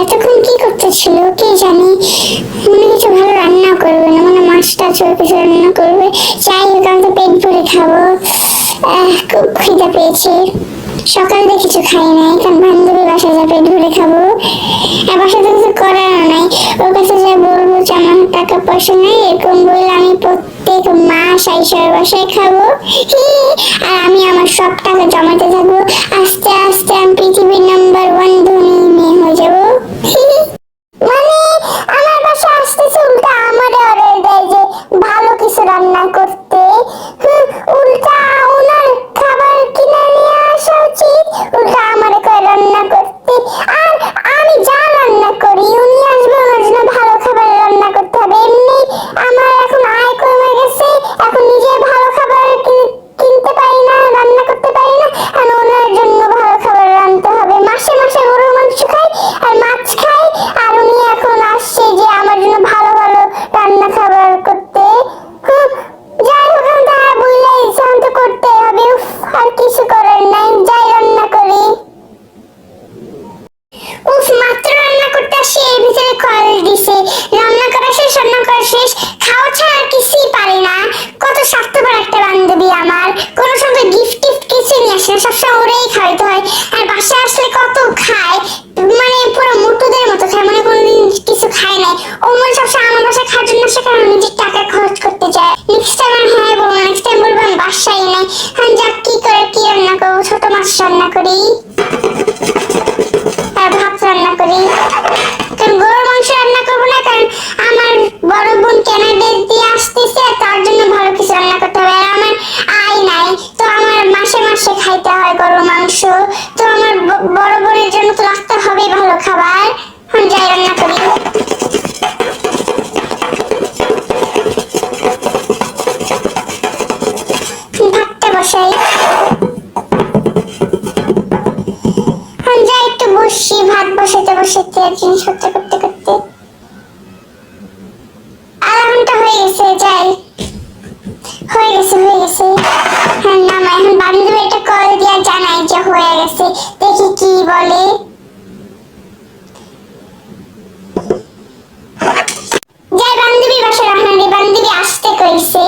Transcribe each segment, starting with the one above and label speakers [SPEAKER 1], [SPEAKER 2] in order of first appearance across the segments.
[SPEAKER 1] এতক্ষণ কি করতেছিল কে জানে, মনে কিছু ভালো রান্না করবে না, মানে মাছটা চোর কিছু রান্না করবে। যাই হোক, আমি তো পেট ভরে খাবো, খুব খিদে পেয়েছে। সকাল থেকে কিছু খাই নাই, কারণ বান্ধবী বাসা যা পেট ভরে খাবো। আর বাসাতে কিছু করার নাই, ওর কাছে যা বলবো যে আমার টাকা পয়সা নেই, এরকম বললে আমি প্রত্যেক মাস আইসার বাসায় খাবো। আর আমি আমার সব টাকা জমাতে থাকবো, আস্তে আস্তে আমি পৃথিবীর নাম্বার 1 ধনী মেয়ে হয়ে যাবো। মানে আমার বাসা আসতেছে, উল্টা আমারে অর্ডার দেয় যে ভালো কিছু রান্না করতে। উল্টা ওনার খাবার কিনে নিয়ে আসা উচিত, উল্টা আমারে কয় রান্না করতে। আর আমি যা রান্না করি উনি আসবে, ওনার জন্য ভালো খাবার রান্না করতে হবে। এমনি আমার এখন আয় কমে গেছে, এখন নিজে ভালো খাবার কিনতে পারি না, রান্না করতে পারি না, আর ওনার জন্য ভালো খাবার রান্নতে হবে। মাসে মাসে গরুর মাংস খাই আর মাছ খাই, আর উনি এখন আসছে যে আমার জন্য ভালো ভালো রান্না খাবার করতে। যাই হোক, আমি তারা বললেই শান্ত করতে হবে। আর কিছু করার নাই, যাই রান্না করি। মাত্র রান্না করতে আসি, এর ভিতরে কল দিছে। রান্না করা শেষ, রান্না করা শেষ, খাওয়া ছাড়া আর কিছুই পারি না। কত স্বার্থপর একটা বান্ধবী আমার, কোনো সময় গিফট টিফট কিছু নিয়ে আসে না, সবসময় ওরেই খাওয়াইতে হয়। আর বাসায় আসলে কত খায়, মানে পুরো মোটুদের মতো খায়, মানে কোনোদিন কিছু খায় নাই। ও মনে সবসময় আমার বাসায় খাওয়ার জন্য আসে, কারণ নিজের টাকা খরচ করতে চায়। নেক্সট টাইম হ্যাঁ বলবো, নেক্সট টাইম বলবো আমি বাসায় নাই। আমি যাক, কি করে কি রান্না করবো, ছোট মাছ রান্না করি আর ভাত রান্না করি। কারণ গরুর মাংস রান্না করবো না, কারণ আমার বড় বোন কানাডা দিয়ে আসতেছে, তার জন্য ভালো কিছু রান্না করতে হবে। আর আমার আয় নাই, তো আমার মাসে মাসে খাইতে হয় গরুর মাংস, তো আমার বড় বোনের জন্য তো রাখতে হবে ভালো খাবার। আমি যাই রান্না করি। ভাতটা বসাই, যাই একটু বসি, ভাত বসাতে বসাতে জিনিসপত্র করতে করতে আধা ঘন্টা হয়ে গেছে। যাই, হয়ে গেছে হয়ে গেছে। হ্যাঁ নামা, এখন বান্ধবী একটা কল দিয়া জানাই যে হয়ে গেছে, দেখি কি বলে। যাই বান্ধবী বাসা রান্না, বান্ধবী আসতে কইছে।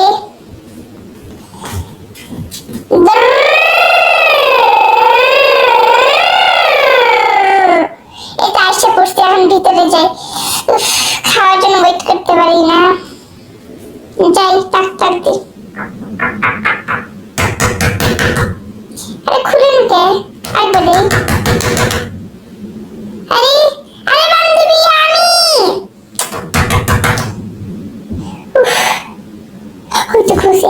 [SPEAKER 1] এটা আসছে পড়তে, এখন ভিতরে যাই। খাওয়ার জন্য ওয়েট করতে পারি না, যাই ডাক্তার দি। আরে খুলে নিতে একবারে। আরে আরে বান্ধবী, আমি হয়তো খুলছে।